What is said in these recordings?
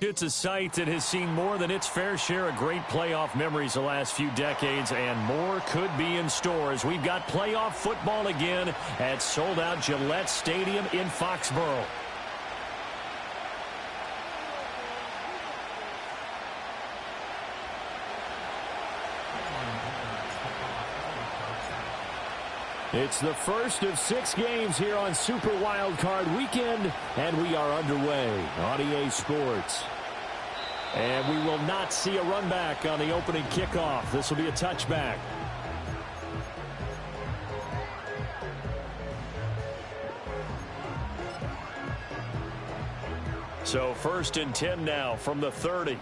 It's a site that has seen more than its fair share of great playoff memories the last few decades, and more could be in store as we've got playoff football again at sold-out Gillette Stadium in Foxborough. It's the first of 6 games here on Super Wildcard Weekend, and we are underway on EA Sports. And we will not see a run back on the opening kickoff. This will be a touchback. So 1st and 10 now from the 30.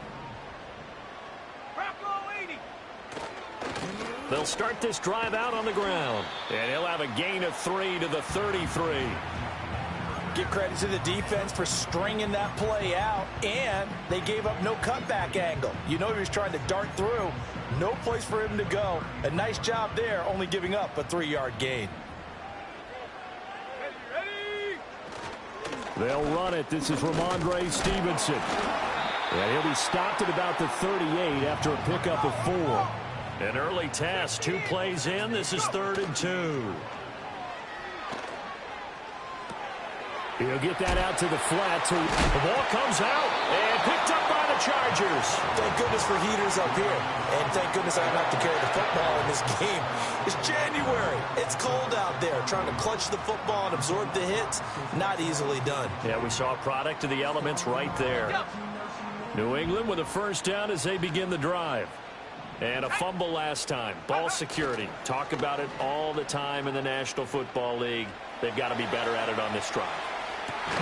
They'll start this drive out on the ground. And he'll have a gain of 3 to the 33. Give credit to the defense for stringing that play out, and they gave up no cutback angle. You know he was trying to dart through. No place for him to go. A nice job there, only giving up a 3-yard gain. They'll run it. This is Ramondre Stevenson. And he'll be stopped at about the 38 after a pickup of 4. An early task, 2 plays in. This is 3rd and 2. He'll get that out to the flat. The ball comes out and picked up by the Chargers. Thank goodness for heaters up here. And thank goodness I don't have to carry the football in this game. It's January. It's cold out there. Trying to clutch the football and absorb the hits, not easily done. Yeah, we saw a product of the elements right there. New England with a first down as they begin the drive. And a fumble last time. Ball security. Talk about it all the time in the National Football League. They've got to be better at it on this drive.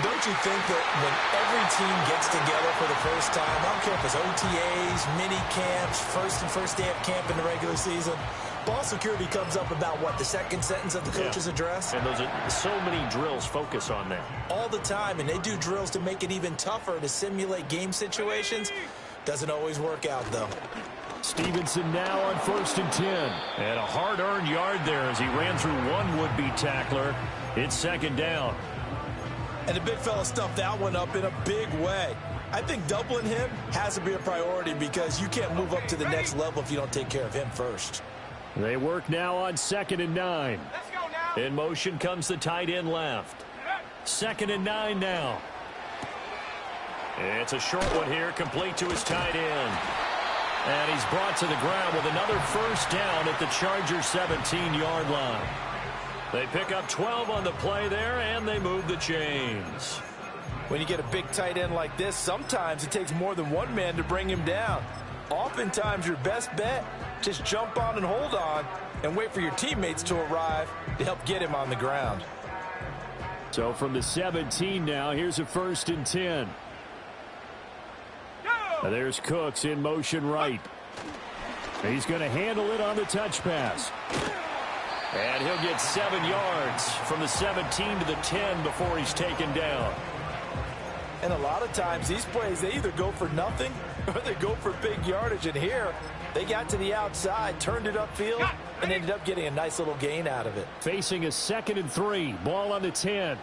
Don't you think that when every team gets together for the first time, I don't care if it's OTAs, mini camps, first day of camp in the regular season, ball security comes up about, what, the second sentence of the coach's address? And those are so many drills focus on that. All the time, and they do drills to make it even tougher to simulate game situations. Doesn't always work out, though. Stevenson now on 1st and 10. And a hard-earned yard there as he ran through one would-be tackler. It's 2nd down. And the big fella stuffed that one up in a big way. I think doubling him has to be a priority because you can't move up to the next level if you don't take care of him first. They work now on 2nd and 9. Let's go now. In motion comes the tight end left. 2nd and 9 now. It's a short one here, complete to his tight end. And he's brought to the ground with another first down at the Chargers' 17-yard line. They pick up 12 on the play there, and they move the chains. When you get a big tight end like this, sometimes it takes more than one man to bring him down. Oftentimes, your best bet, just jump on and hold on and wait for your teammates to arrive to help get him on the ground. So from the 17 now, here's a 1st and 10. There's Cooks in motion right. He's going to handle it on the touch pass. And he'll get 7 yards from the 17 to the 10 before he's taken down. And a lot of times these plays, they either go for nothing or they go for big yardage. And here, they got to the outside, turned it upfield, and ended up getting a nice little gain out of it. Facing a 2nd and 3. Ball on the 10.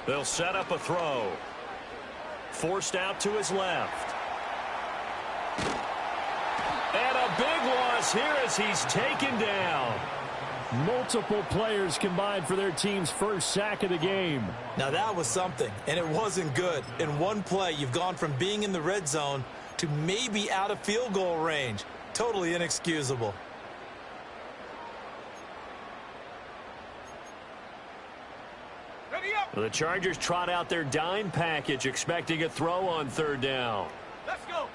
They'll set up a throw. Forced out to his left. And a big loss here as he's taken down. Multiple players combined for their team's first sack of the game. Now that was something, and it wasn't good. In one play, you've gone from being in the red zone to maybe out of field goal range. Totally inexcusable. The Chargers trot out their dime package, expecting a throw on 3rd down. Let's go.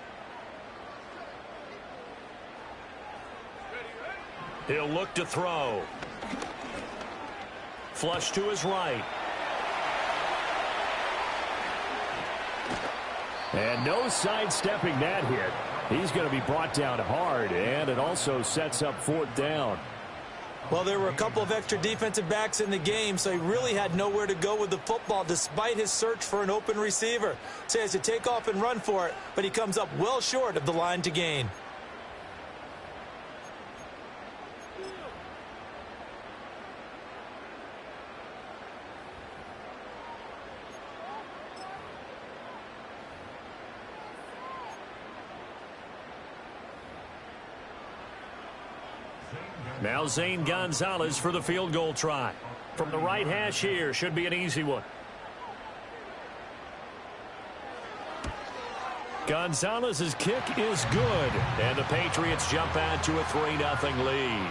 He'll look to throw. Flush to his right. And no sidestepping that hit. He's going to be brought down hard, and it also sets up 4th down. Well, there were a couple of extra defensive backs in the game, so he really had nowhere to go with the football despite his search for an open receiver. So he has to take off and run for it, but he comes up well short of the line to gain. Now Zane Gonzalez for the field goal try. From the right hash here, should be an easy one. Gonzalez's kick is good, and the Patriots jump out to a 3-0 lead.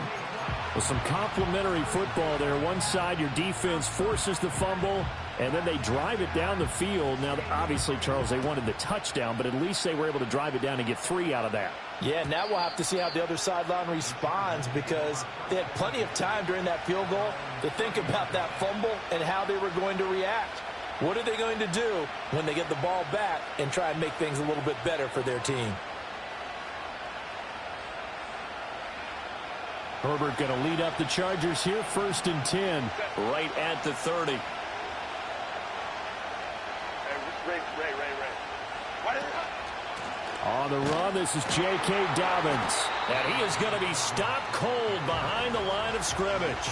With some complimentary football there. One side, your defense forces the fumble, and then they drive it down the field. Now, obviously, Charles, they wanted the touchdown, but at least they were able to drive it down and get 3 out of that. Yeah, now we'll have to see how the other sideline responds, because they had plenty of time during that field goal to think about that fumble and how they were going to react. What are they going to do when they get the ball back and try and make things a little bit better for their team? Herbert going to lead up the Chargers here, 1st and 10, right at the 30. On the run, this is J.K. Dobbins. And he is going to be stopped cold behind the line of scrimmage.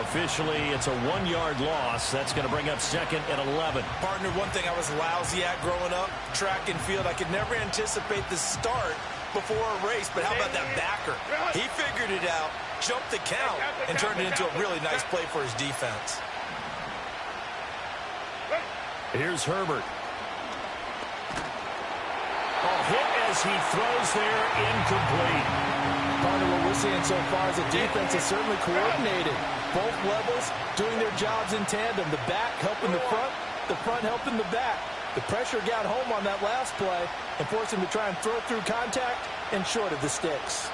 Officially, it's a 1-yard loss. That's going to bring up 2nd and 11. Partner, one thing I was lousy at growing up, track and field, I could never anticipate the start before a race, but how about that backer? He figured it out, jumped the count, and turned it into a really nice play for his defense. Here's Herbert. A hit as he throws there, incomplete. Partner, what we're seeing so far is the defense is certainly coordinated. Both levels doing their jobs in tandem. The back helping the front helping the back. The pressure got home on that last play and forced him to try and throw through contact and short of the sticks.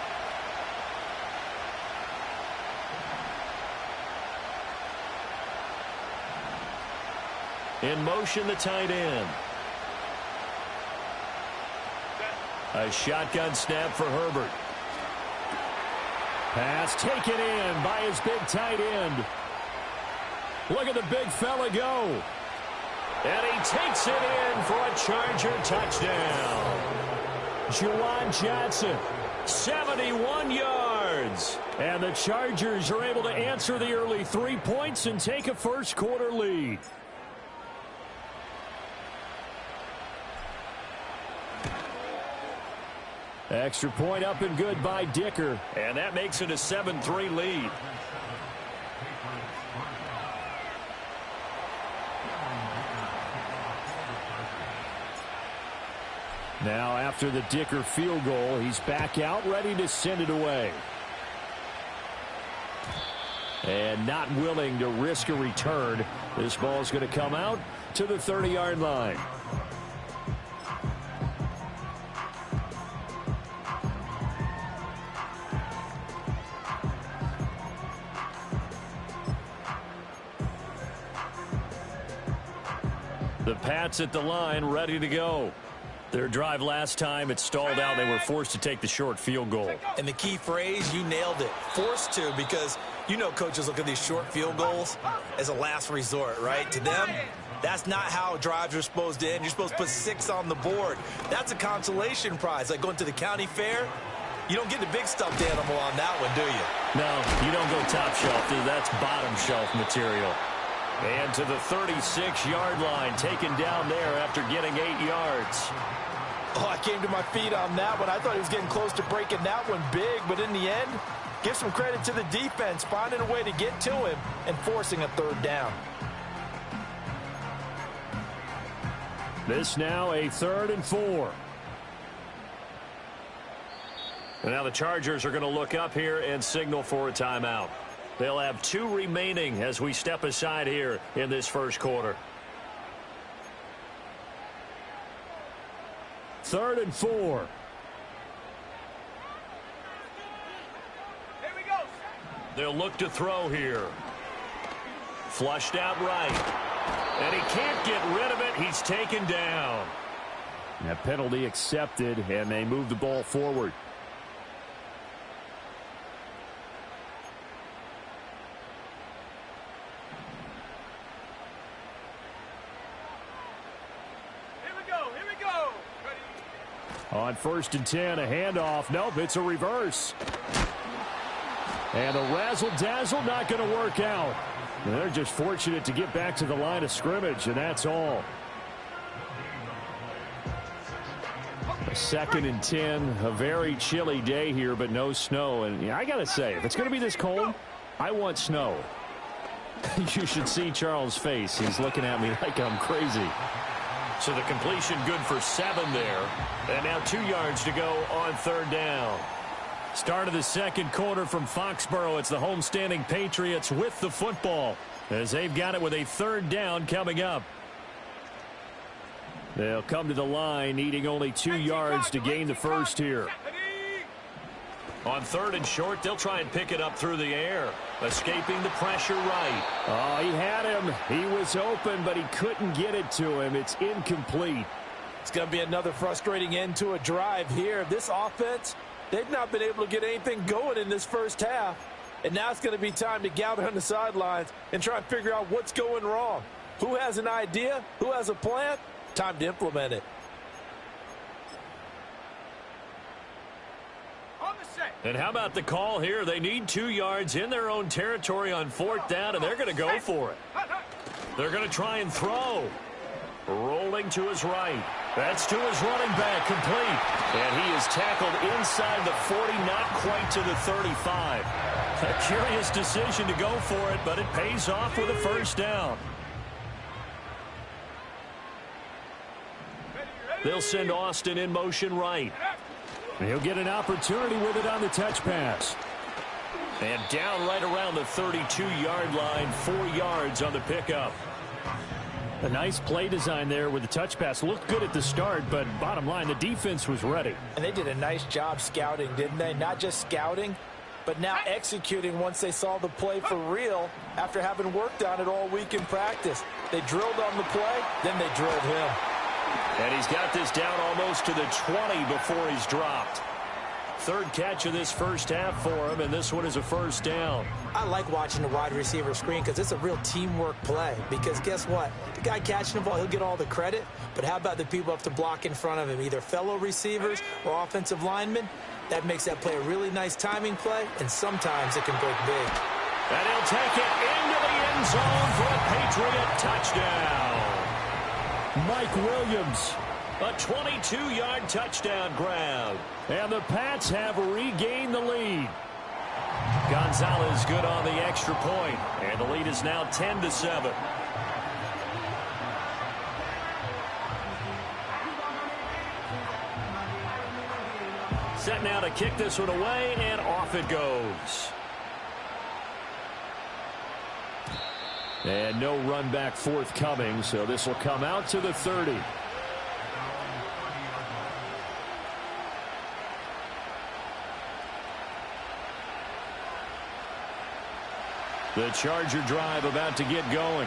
In motion, the tight end. A shotgun snap for Herbert. Pass taken in by his big tight end. Look at the big fella go. And he takes it in for a Charger touchdown. Juwan Johnson, 71 yards. And the Chargers are able to answer the early 3 points and take a first-quarter lead. Extra point up and good by Dicker. And that makes it a 7-3 lead. Now after the Dicker field goal, he's back out ready to send it away. And not willing to risk a return. This ball's going to come out to the 30-yard line. The Pats at the line, ready to go. Their drive last time, it stalled out. They were forced to take the short field goal. And the key phrase, you nailed it. Forced to, because you know coaches look at these short field goals as a last resort, right? To them, that's not how drives are supposed to end. You're supposed to put 6 on the board. That's a consolation prize. Like going to the county fair, you don't get the big stuffed animal on that one, do you? No, you don't go top shelf. That's bottom shelf material. And to the 36-yard line, taken down there after getting 8 yards. Oh, I came to my feet on that one. I thought he was getting close to breaking that one big, but in the end, give some credit to the defense, finding a way to get to him and forcing a 3rd down. This now a 3rd and 4. And now the Chargers are going to look up here and signal for a timeout. They'll have 2 remaining as we step aside here in this first quarter. 3rd and 4. Here we go. They'll look to throw here. Flushed out right. And he can't get rid of it. He's taken down. That penalty accepted, and they move the ball forward. On 1st and 10, a handoff. Nope, it's a reverse. And a razzle-dazzle not going to work out. And they're just fortunate to get back to the line of scrimmage, and that's all. 2nd and 10, a very chilly day here, but no snow. And yeah, I got to say, if it's going to be this cold, I want snow. You should see Charles' face. He's looking at me like I'm crazy. So the completion good for 7 there. And now 2 yards to go on 3rd down. Start of the 2nd quarter from Foxborough. It's the homestanding Patriots with the football, as they've got it with a 3rd down coming up. They'll come to the line needing only 2 yards to gain the first here. On 3rd and short, they'll try and pick it up through the air. Escaping the pressure right. Oh, he had him. He was open, but he couldn't get it to him. It's incomplete. It's going to be another frustrating end to a drive here. This offense, they've not been able to get anything going in this first half. And now it's going to be time to gather on the sidelines and try and figure out what's going wrong. Who has an idea? Who has a plan? Time to implement it. And how about the call here? They need 2 yards in their own territory on 4th down, and they're going to go for it. They're going to try and throw. Rolling to his right. That's to his running back, complete. And he is tackled inside the 40, not quite to the 35. A curious decision to go for it, but it pays off with a 1st down. They'll send Austin in motion right. He'll get an opportunity with it on the touch pass. And down right around the 32-yard line, 4 yards on the pickup. A nice play design there with the touch pass. Looked good at the start, but bottom line, the defense was ready. And they did a nice job scouting, didn't they? Not just scouting, but now executing once they saw the play for real after having worked on it all week in practice. They drilled on the play, then they drilled him. And he's got this down almost to the 20 before he's dropped. 3rd catch of this first half for him, and this one is a 1st down. I like watching the wide receiver screen because it's a real teamwork play. Because guess what? The guy catching the ball, he'll get all the credit. But how about the people up to block in front of him, either fellow receivers or offensive linemen? That makes that play a really nice timing play, and sometimes it can break big. And he'll take it into the end zone for a Patriot touchdown. Mike Williams, a 22-yard touchdown grab. And the Pats have regained the lead. Gonzalez good on the extra point, and the lead is now 10-7. Set now to kick this one away, and off it goes. And no run back forthcoming, so this will come out to the 30. The Charger drive about to get going.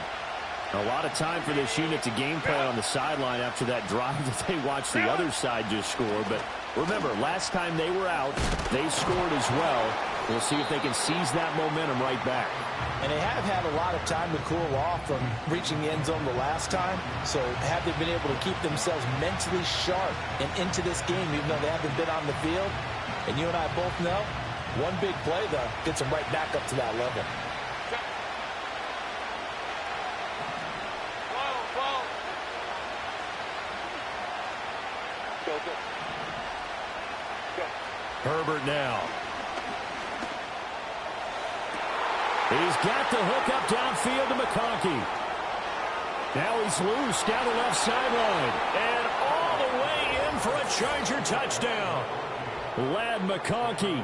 A lot of time for this unit to game plan on the sideline after that drive that they watched the other side just score. But remember, last time they were out, they scored as well. We'll see if they can seize that momentum right back. And they have had a lot of time to cool off from reaching the end zone the last time. So have they been able to keep themselves mentally sharp and into this game, even though they haven't been on the field? And you and I both know, one big play, though, gets them right back up to that level. Herbert now. He's got the hook up downfield to McConkey. Now he's loose down the left sideline. And all the way in for a Charger touchdown. Lad McConkey,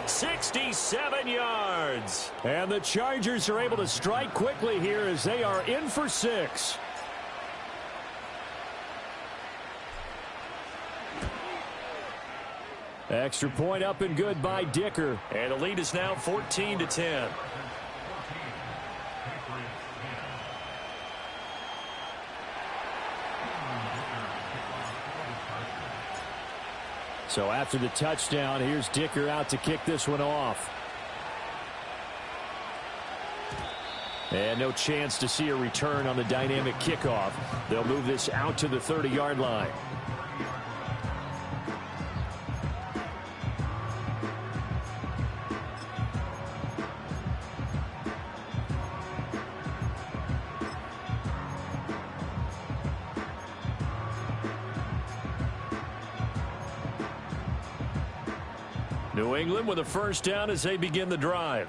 67 yards. And the Chargers are able to strike quickly here as they are in for 6. Extra point up and good by Dicker. And the lead is now 14-10. So after the touchdown, here's Dicker out to kick this one off. And no chance to see a return on the dynamic kickoff. They'll move this out to the 30-yard line. New England with a first down as they begin the drive.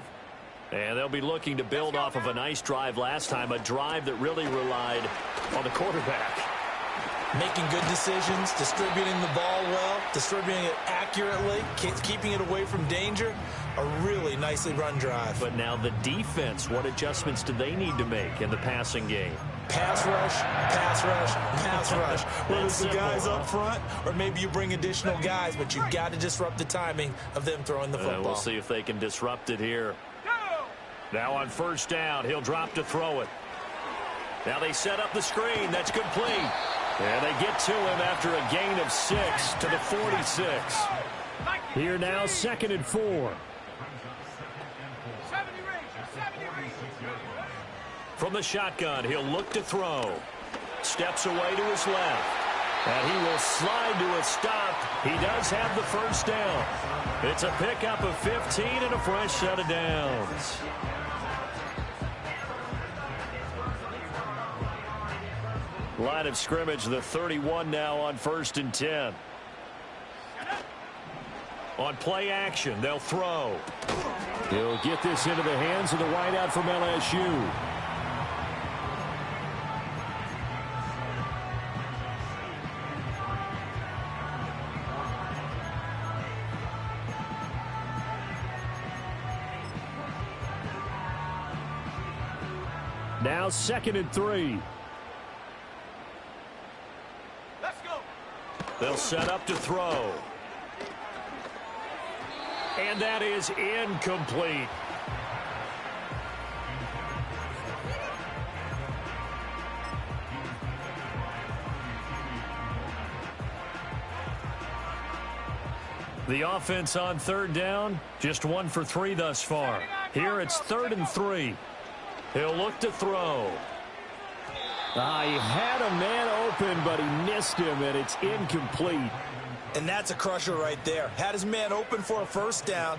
And they'll be looking to build off of a nice drive last time, a drive that really relied on the quarterback. Making good decisions, distributing the ball well, distributing it accurately, keeping it away from danger. A really nicely run drive. But now the defense, what adjustments do they need to make in the passing game? Pass rush, pass rush, pass rush. Whether it's the guys up front or maybe you bring additional guys, but you've got to disrupt the timing of them throwing the football. We'll see if they can disrupt it here. Now on first down, he'll drop to throw it. Now they set up the screen. That's complete. And they get to him after a gain of 6 to the 46. Here now, 2nd and 4. From the shotgun, he'll look to throw. Steps away to his left. And he will slide to a stop. He does have the first down. It's a pickup of 15 and a fresh set of downs. Line of scrimmage, the 31 now on 1st and 10. On play action, they'll throw. He'll get this into the hands of the wideout from LSU. Now 2nd and 3. They'll set up to throw. And that is incomplete. The offense on 3rd down, just 1 for 3 thus far. Here it's 3rd and 3. He'll look to throw. He had a man open, but he missed him, and it's incomplete. And that's a crusher right there. Had his man open for a first down,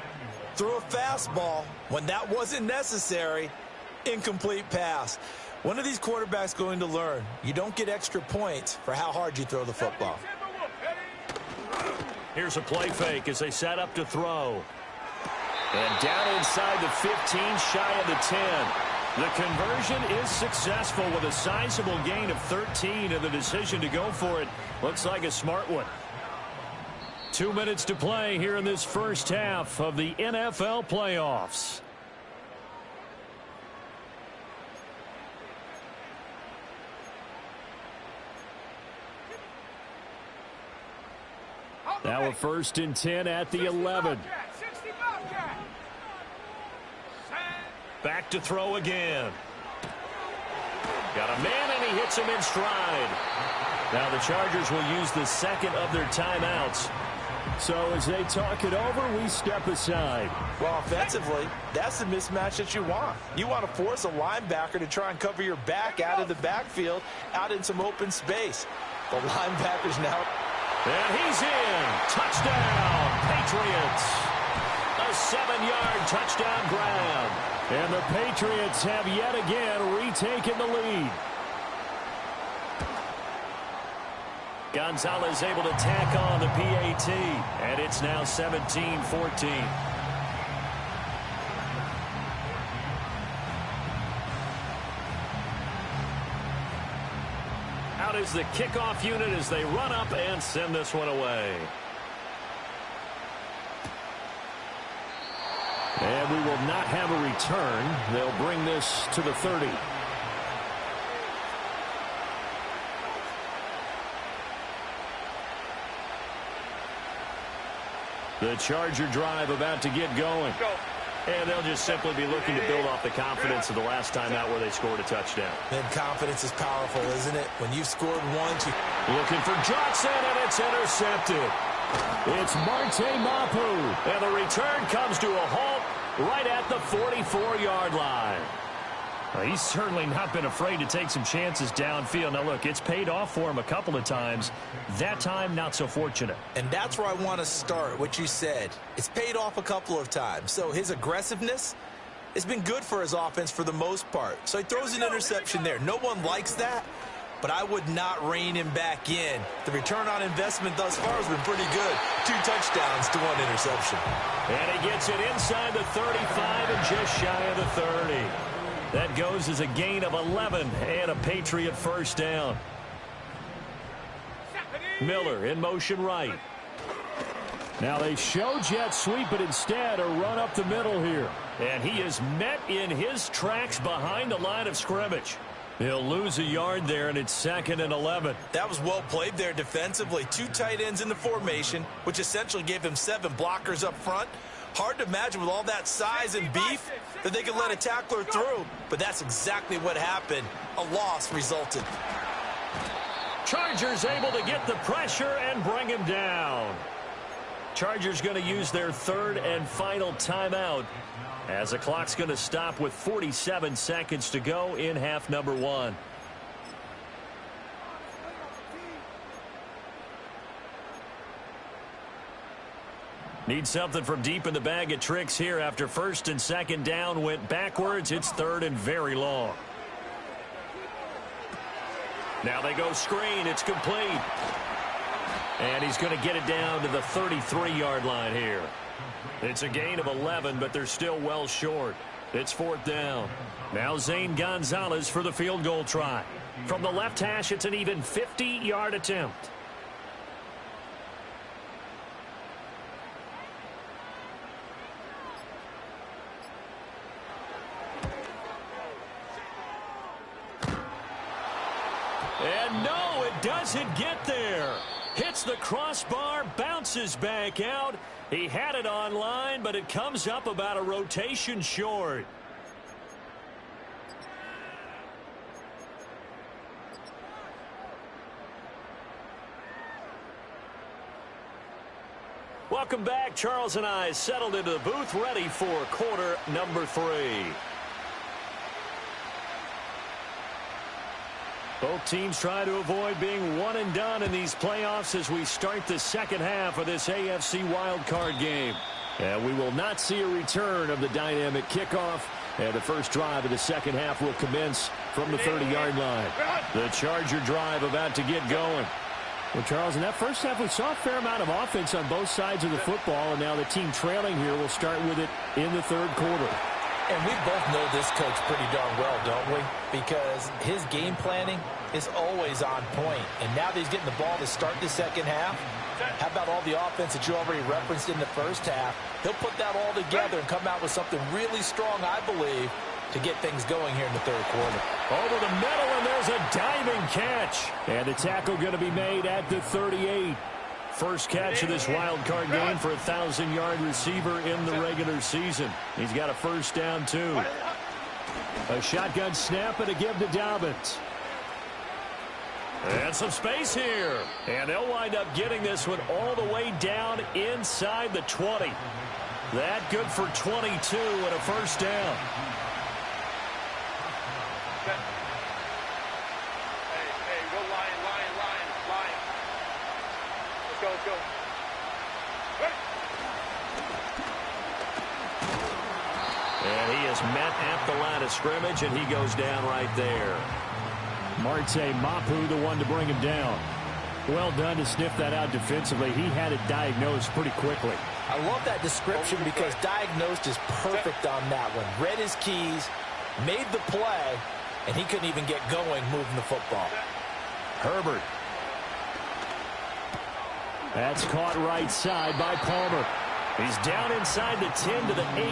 threw a fastball when that wasn't necessary. Incomplete pass. One of these quarterbacks going to learn, you don't get extra points for how hard you throw the football. Here's a play fake as they set up to throw. And down inside the 15, shy of the 10. The conversion is successful with a sizable gain of 13, and the decision to go for it looks like a smart one. 2 minutes to play here in this first half of the NFL playoffs. Now a 1st and 10 at the 11. Back to throw again. Got a man, and he hits him in stride. Now the Chargers will use the 2nd of their timeouts. So as they talk it over, we step aside. Well, offensively, that's the mismatch that you want. You want to force a linebacker to try and cover your back out of the backfield, out in some open space. The linebacker's now. And he's in. Touchdown, Patriots. A 7-yard touchdown grab. And the Patriots have yet again retaken the lead. Gonzalez able to tack on the PAT. And it's now 17-14. Out is the kickoff unit as they run up and send this one away. And we will not have a return. They'll bring this to the 30. The Charger drive about to get going. And they'll just simply be looking to build off the confidence of the last time out where they scored a touchdown. And confidence is powerful, isn't it? When you've scored once, you... Looking for Johnson, and it's intercepted. It's Marte Mapu. And the return comes to a halt right at the 44-yard line. Well, he's certainly not been afraid to take some chances downfield. Now, look, it's paid off for him a couple of times. That time, not so fortunate. And that's where I want to start, what you said. It's paid off a couple of times. So his aggressiveness has been good for his offense for the most part. So he throws an interception there. No one likes that. but I would not rein him back in. The return on investment thus far has been pretty good. 2 touchdowns to 1 interception. And he gets it inside the 35 and just shy of the 30. That goes as a gain of 11 and a Patriot first down. Miller in motion right. Now they show jet sweep, but instead a run up the middle here. And he is met in his tracks behind the line of scrimmage. He'll lose a yard there, and it's 2nd and 11. That was well played there defensively. 2 tight ends in the formation, which essentially gave him 7 blockers up front. Hard to imagine with all that size and beef that they could let a tackler through, but that's exactly what happened. A loss resulted. Chargers able to get the pressure and bring him down. Chargers going to use their 3rd and final timeout as the clock's going to stop with 47 seconds to go in half number 1. Need something from deep in the bag of tricks here after 1st and 2nd down went backwards. It's 3rd and very long. Now they go screen. It's complete. And he's going to get it down to the 33-yard line here. It's a gain of 11, but they're still well short. It's 4th down. Now Zane Gonzalez for the field goal try. From the left hash, it's an even 50-yard attempt. And no, it doesn't get there. Hits the crossbar, bounces back out. He had it on line, but it comes up about a rotation short. Welcome back. Charles and I settled into the booth, ready for quarter number 3. Both teams try to avoid being one and done in these playoffs as we start the second half of this AFC Wildcard game. And we will not see a return of the dynamic kickoff. And the first drive of the second half will commence from the 30-yard line. The Charger drive about to get going. Well, Charles, in that first half, we saw a fair amount of offense on both sides of the football. And now the team trailing here will start with it in the 3rd quarter. And we both know this coach pretty darn well, don't we? Because his game planning is always on point. And now that he's getting the ball to start the second half, how about all the offense that you already referenced in the first half? He'll put that all together and come out with something really strong, I believe, to get things going here in the 3rd quarter. Over the middle, and there's a diving catch. And the tackle going to be made at the 38. First catch of this wild card game for a 1,000-yard receiver in the regular season. He's got a first down, too. A shotgun snap and a give to Dobbins. And some space here. And they'll wind up getting this one all the way down inside the 20. That good for 22 and a first down. Go. And he is met at the line of scrimmage, and he goes down right there. Marte Mapu, the one to bring him down. Well done to sniff that out defensively. He had it diagnosed pretty quickly. I love that description because diagnosed is perfect on that one. Read his keys, made the play, and he couldn't even get going moving the football. Herbert. That's caught right side by Palmer. He's down inside the 10 to the 8.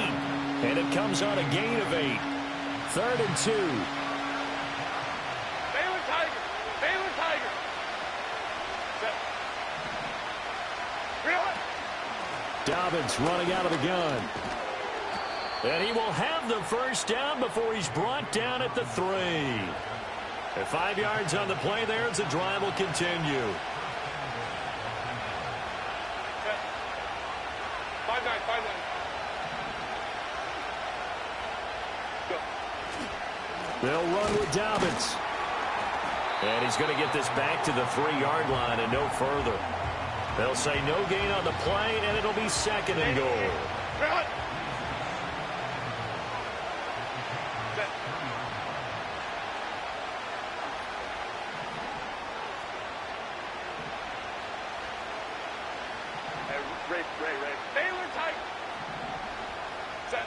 And it comes on a gain of 8. 3rd and 2. Baylor Tiger. Baylor Tiger. Dobbins running out of the gun. And he will have the first down before he's brought down at the 3. At 5 yards on the play there, the drive will continue. 5-9. They'll run with Dobbins. And he's going to get this back to the 3-yard line and no further. They'll say no gain on the play, and it'll be 2nd and goal. Ray. Baylor Tiger. Set.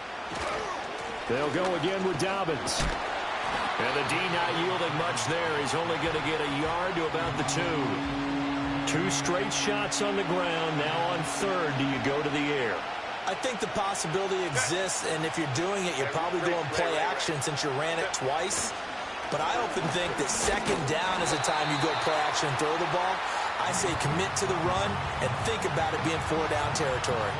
They'll go again with Dobbins. And the D not yielding much there. He's only going to get a yard to about the 2. 2 straight shots on the ground. Now on third, do you go to the air? I think the possibility exists, and if you're doing it, you're probably going play action since you ran it twice. But I often think that second down is the time you go play action and throw the ball. I say commit to the run and think about it being 4-down territory.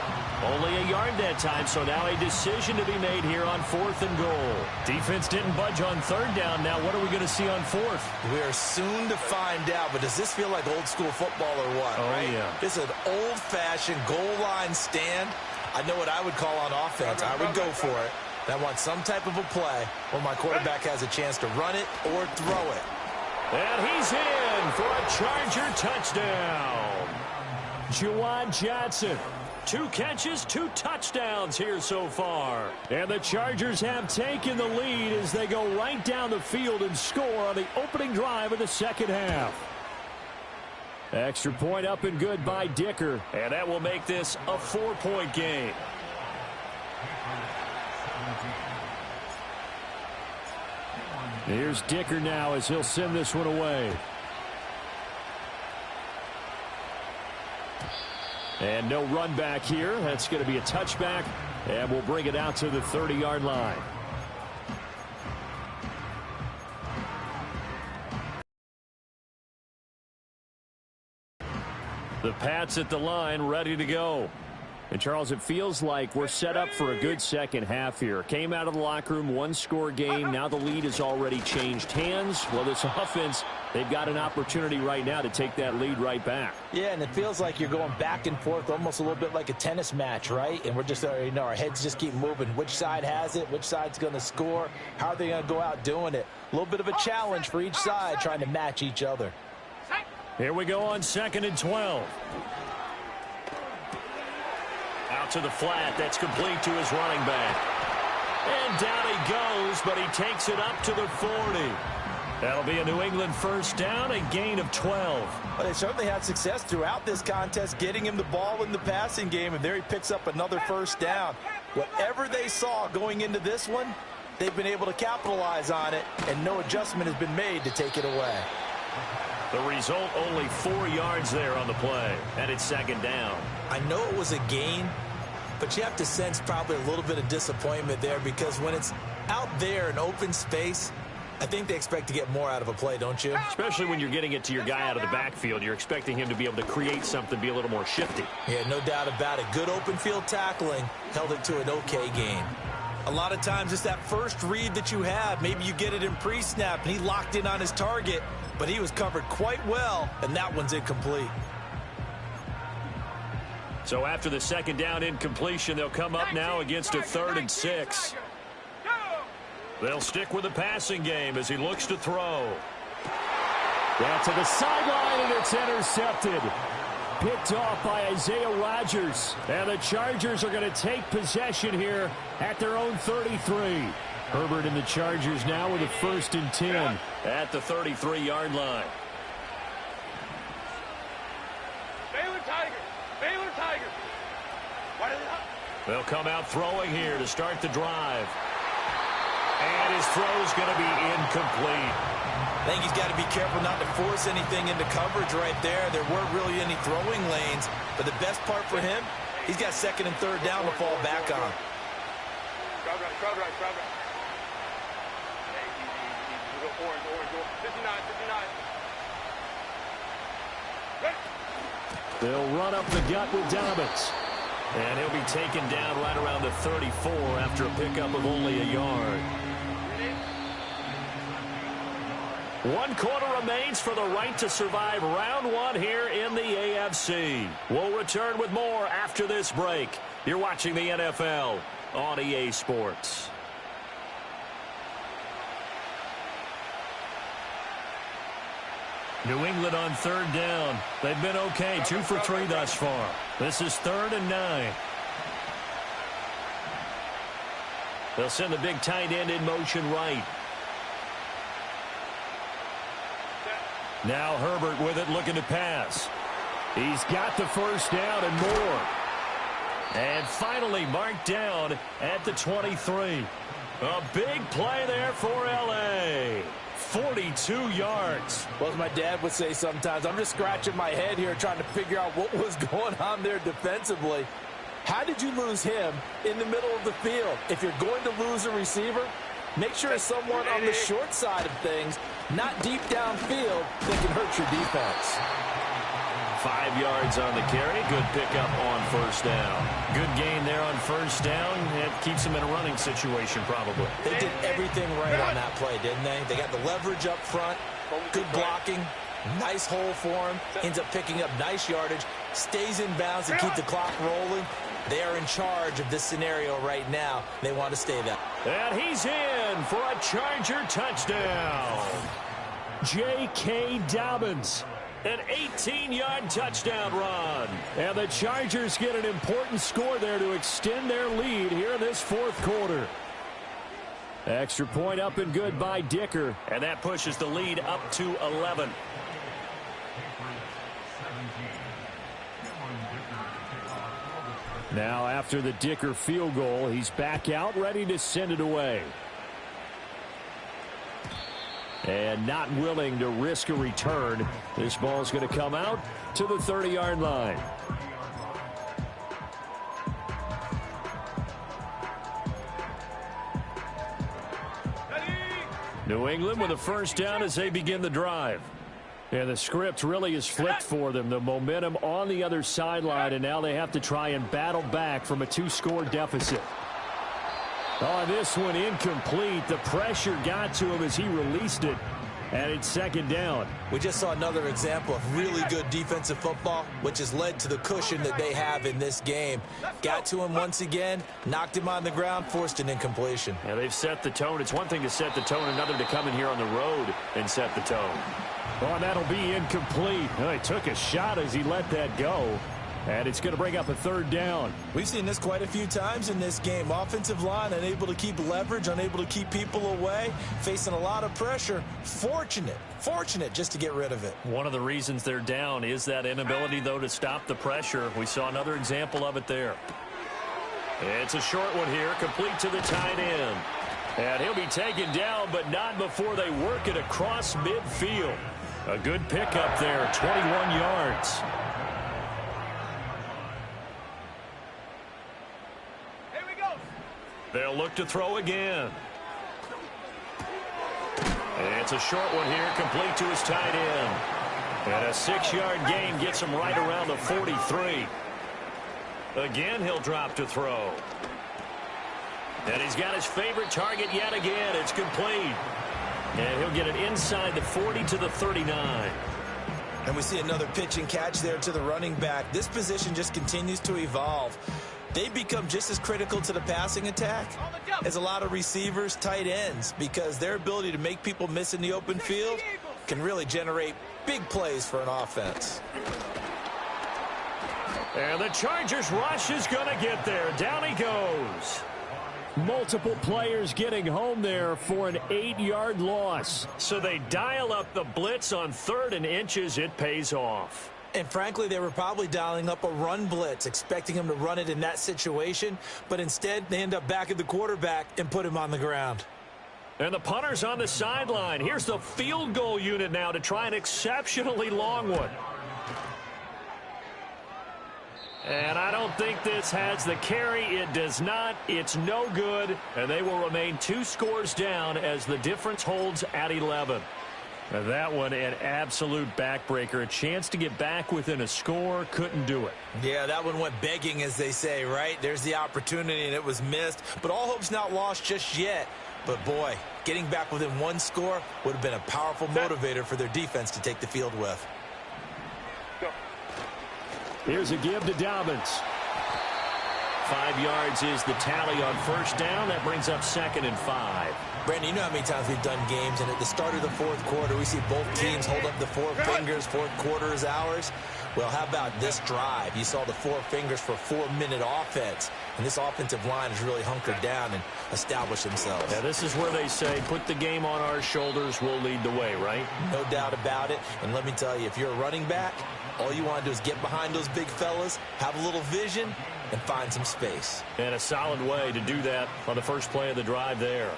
Only a yard that time, so now a decision to be made here on 4th and goal. Defense didn't budge on 3rd down. Now what are we going to see on 4th? We're soon to find out, but does this feel like old school football or what? Oh, right? Yeah. It's an old-fashioned goal line stand. I know what I would call on offense. I would go for it. I want some type of a play where my quarterback has a chance to run it or throw it. And he's in for a Charger touchdown. Juwan Johnson. 2 catches, 2 touchdowns here so far. And the Chargers have taken the lead as they go right down the field and score on the opening drive of the second half. Extra point up and good by Dicker. And that will make this a 4-point game. Here's Dicker now as he'll send this one away. And no run back here. That's going to be a touchback. And we'll bring it out to the 30-yard line. The Pats at the line, ready to go. And, Charles, it feels like we're set up for a good second half here. Came out of the locker room, 1-score game. Now the lead has already changed hands. Well, this offense, they've got an opportunity right now to take that lead right back. Yeah, and it feels like you're going back and forth, almost a little bit like a tennis match, right? And we're just, our heads just keep moving. Which side has it? Which side's going to score? How are they going to go out doing it? A little bit of a challenge for each side, trying to match each other. Here we go on 2nd and 12. Out to the flat. That's complete to his running back. And down he goes, but he takes it up to the 40. That'll be a New England first down, a gain of 12. Well, they certainly had success throughout this contest, getting him the ball in the passing game, and there he picks up another first down. Whatever they saw going into this one, they've been able to capitalize on it, and no adjustment has been made to take it away. The result, only 4 yards there on the play, and it's 2nd down. I know it was a gain, but you have to sense probably a little bit of disappointment there because when it's out there in open space, I think they expect to get more out of a play, don't you? Especially when you're getting it to your guy out of the backfield. You're expecting him to be able to create something, be a little more shifty. Yeah, no doubt about it. Good open field tackling held it to an okay gain. A lot of times it's that first read that you have. Maybe you get it in pre-snap, and he locked in on his target, but he was covered quite well, and that one's incomplete. So after the 2nd down incompletion, they'll come up now against a 3rd and 6. They'll stick with the passing game as he looks to throw. Down to the sideline, and it's intercepted. Picked off by Isaiah Rodgers. And the Chargers are going to take possession here at their own 33. Herbert and the Chargers now with a 1st and 10 at the 33-yard line. Baylor Tiger. They'll come out throwing here to start the drive. And his throw's going to be incomplete. I think he's got to be careful not to force anything into coverage right there. There weren't really any throwing lanes, but the best part for him, he's got 2nd and 3rd down to fall back on. Crowd right. Hey, orange. 59. They'll run up the gut with Dobbins. And he'll be taken down right around the 34 after a pickup of only a yard. 1 quarter remains for the right to survive round 1 here in the AFC. We'll return with more after this break. You're watching the NFL on EA Sports. New England on 3rd down. They've been okay, 2 for 3 thus far. This is 3rd and 9. They'll send the big tight end in motion right. Now Herbert with it, looking to pass. He's got the first down and more. And finally marked down at the 23. A big play there for L.A. 42 yards. Well, as my dad would say sometimes, I'm just scratching my head here trying to figure out what was going on there defensively. How did you lose him in the middle of the field? If you're going to lose a receiver, make sure it's someone on the short side of things, not deep downfield, that can hurt your defense. 5 yards on the carry. Good pickup on first down. Good gain there on first down. It keeps them in a running situation probably. They did everything right on that play, didn't they? They got the leverage up front, good blocking, nice hole for him, ends up picking up nice yardage, stays in bounds to keep the clock rolling. They are in charge of this scenario right now. They want to stay there. And he's in for a Charger touchdown. J.K. Dobbins. An 18-yard touchdown run. And the Chargers get an important score there to extend their lead here in this fourth quarter. Extra point up and good by Dicker. And that pushes the lead up to 11. Now after the Dicker field goal, he's back out ready to send it away. And not willing to risk a return. This ball's going to come out to the 30-yard line. New England with a first down as they begin the drive. And the script really is flipped for them. The momentum on the other sideline, and now they have to try and battle back from a 2-score deficit. Oh, this one incomplete. The pressure got to him as he released it, and it's second down. We just saw another example of really good defensive football, which has led to the cushion that they have in this game. Got to him once again, knocked him on the ground, forced an incompletion. Yeah, they've set the tone. It's one thing to set the tone, another to come in here on the road and set the tone. Oh, and that'll be incomplete. Oh, he took a shot as he let that go. And it's going to bring up a third down. We've seen this quite a few times in this game. Offensive line unable to keep leverage, unable to keep people away, facing a lot of pressure. Fortunate just to get rid of it. One of the reasons they're down is that inability, though, to stop the pressure. We saw another example of it there. It's a short one here, complete to the tight end. And he'll be taken down, but not before they work it across midfield. A good pickup there, 21 yards. They'll look to throw again. And it's a short one here, complete to his tight end. And a 6-yard gain gets him right around the 43. Again, he'll drop to throw. And he's got his favorite target yet again. It's complete. And he'll get it inside the 40 to the 39. And we see another pitch and catch there to the running back. This position just continues to evolve. They become just as critical to the passing attack as a lot of receivers, tight ends, because their ability to make people miss in the open field can really generate big plays for an offense. And the Chargers rush is going to get there. Down he goes. Multiple players getting home there for an 8-yard loss. So they dial up the blitz on 3rd and inches. It pays off. And frankly, they were probably dialing up a run blitz, expecting him to run it in that situation. But instead, they end up back at the quarterback and put him on the ground. And the punter's on the sideline. Here's the field goal unit now to try an exceptionally long one. And I don't think this has the carry. It does not. It's no good. And they will remain 2 scores down as the difference holds at 11. And that one, an absolute backbreaker. A chance to get back within a score. Couldn't do it. Yeah, that one went begging, as they say, right? There's the opportunity, and it was missed. But all hope's not lost just yet. But, boy, getting back within 1 score would have been a powerful motivator for their defense to take the field with. Here's a give to Dobbins. 5 yards is the tally on first down. That brings up 2nd and 5. Brandon, you know how many times we've done games, and at the start of the fourth quarter, we see both teams hold up the 4 fingers, fourth quarter is ours. Well, how about this drive? You saw the 4 fingers for 4-minute offense, and this offensive line has really hunkered down and established themselves. Yeah, this is where they say, put the game on our shoulders, we'll lead the way, right? No doubt about it, and let me tell you, if you're a running back, All you want to do is get behind those big fellas, have a little vision, and find some space. And a solid way to do that on the first play of the drive there.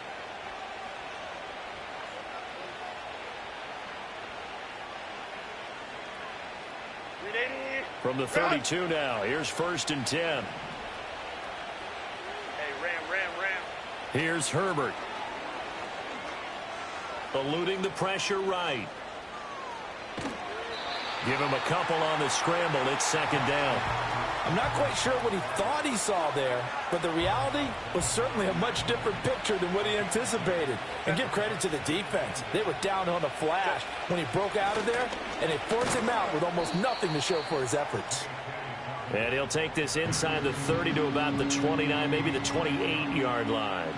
From the 32 now, here's 1st and 10. Hey, ram. Here's Herbert. Eluding the pressure right. Give him a couple on the scramble. It's 2nd down. I'm not quite sure what he thought he saw there, but the reality was certainly a much different picture than what he anticipated. And give credit to the defense. They were down on a flash when he broke out of there, and they forced him out with almost nothing to show for his efforts. And he'll take this inside the 30 to about the 29, maybe the 28-yard line.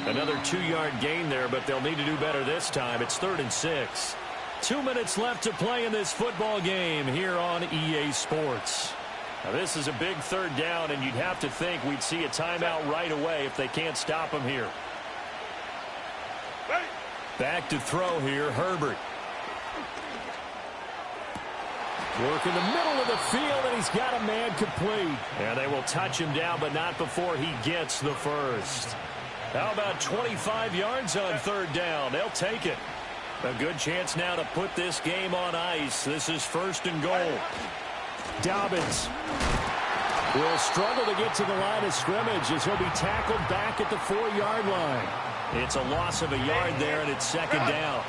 Another 2-yard gain there, but they'll need to do better this time. It's 3rd and 6. 2 minutes left to play in this football game here on EA Sports. Now, this is a big 3rd down, and you'd have to think we'd see a timeout right away if they can't stop him here. Back to throw here, Herbert. Work in the middle of the field, and he's got a man complete. And they will touch him down, but not before he gets the first. How about 25 yards on 3rd down? They'll take it. A good chance now to put this game on ice. This is 1st and goal. Dobbins will struggle to get to the line of scrimmage as he'll be tackled back at the 4-yard line. It's a loss of a yard there, and it's 2nd down.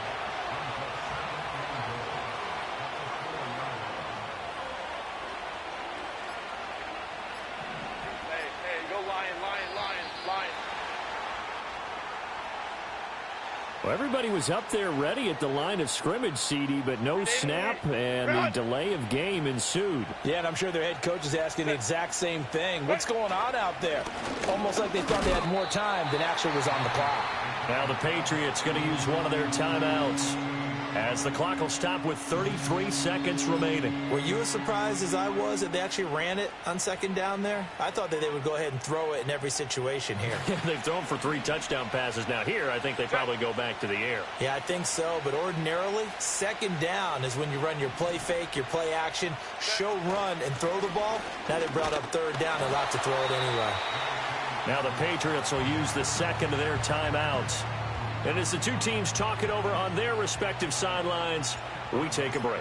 Hey, go Lion. Well, everybody was up there ready at the line of scrimmage, CD, but no snap, and the delay of game ensued. Yeah, and I'm sure their head coach is asking the exact same thing. What's going on out there? Almost like they thought they had more time than actually was on the clock. Now the Patriots going to use one of their timeouts as the clock will stop with 33 seconds remaining. Were you as surprised as I was that they actually ran it on 2nd down there? I thought that they would go ahead and throw it in every situation here. They've thrown for 3 touchdown passes. Now here, I think they probably go back to the air. Yeah, I think so, but ordinarily, 2nd down is when you run your play fake, your play action, show run, and throw the ball. Now they brought up 3rd down and allowed to throw it anyway. Now the Patriots will use the 2nd of their timeouts. And as the two teams talk it over on their respective sidelines, we take a break.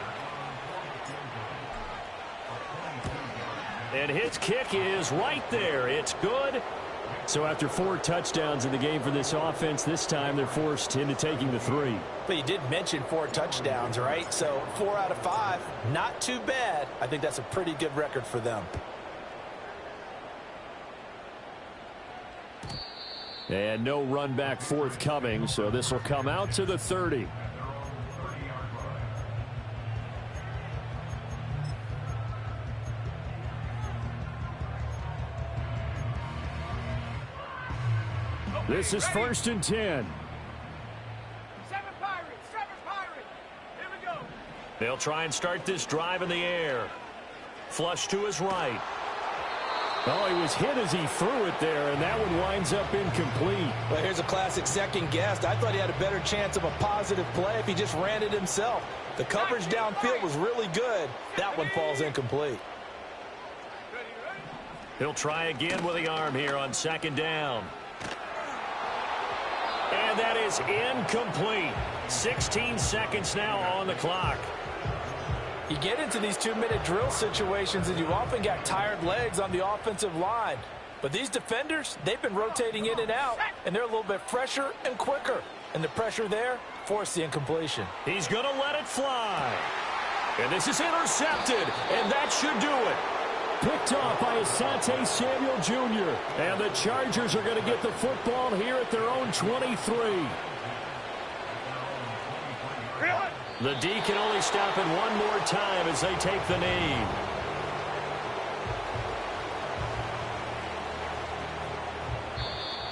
And his kick is right there. It's good. So after 4 touchdowns in the game for this offense, this time they're forced into taking the 3. But you did mention 4 touchdowns, right? So 4 out of 5, not too bad. I think that's a pretty good record for them. And no run back forthcoming, so this will come out to the 30. This is 1st and 10. 7 Pirates. Here we go. They'll try and start this drive in the air. Flush to his right. Oh, he was hit as he threw it there, and that one winds up incomplete. Well, here's a classic second guess. I thought he had a better chance of a positive play if he just ran it himself. The coverage downfield was really good. That one falls incomplete. He'll try again with the arm here on 2nd down. And that is incomplete. 16 seconds now on the clock. You get into these 2-minute drill situations, and you often got tired legs on the offensive line. But these defenders, they've been rotating in and out, and they're a little bit fresher and quicker. And the pressure there forced the incompletion. He's going to let it fly. And this is intercepted, and that should do it. Picked off by Asante Samuel Jr. And the Chargers are going to get the football here at their own 23. The D can only stop it one more time as they take the knee.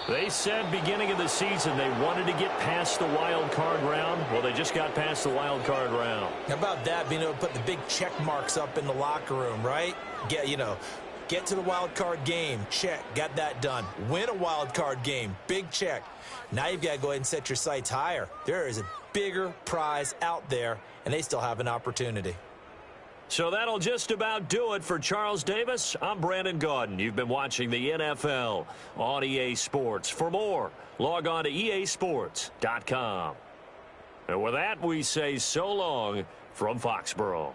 They said beginning of the season they wanted to get past the wild card round. Well, they just got past the wild card round. How about that, being able to put the big check marks up in the locker room, right? Get to the wild card game, check, got that done. Win a wild card game, big check. Now you've got to go ahead and set your sights higher. There is a bigger prize out there, and they still have an opportunity. So that'll just about do it for Charles Davis. I'm Brandon Gaudin. You've been watching the NFL on EA Sports. For more, log on to easports.com. And with that, we say so long from Foxborough.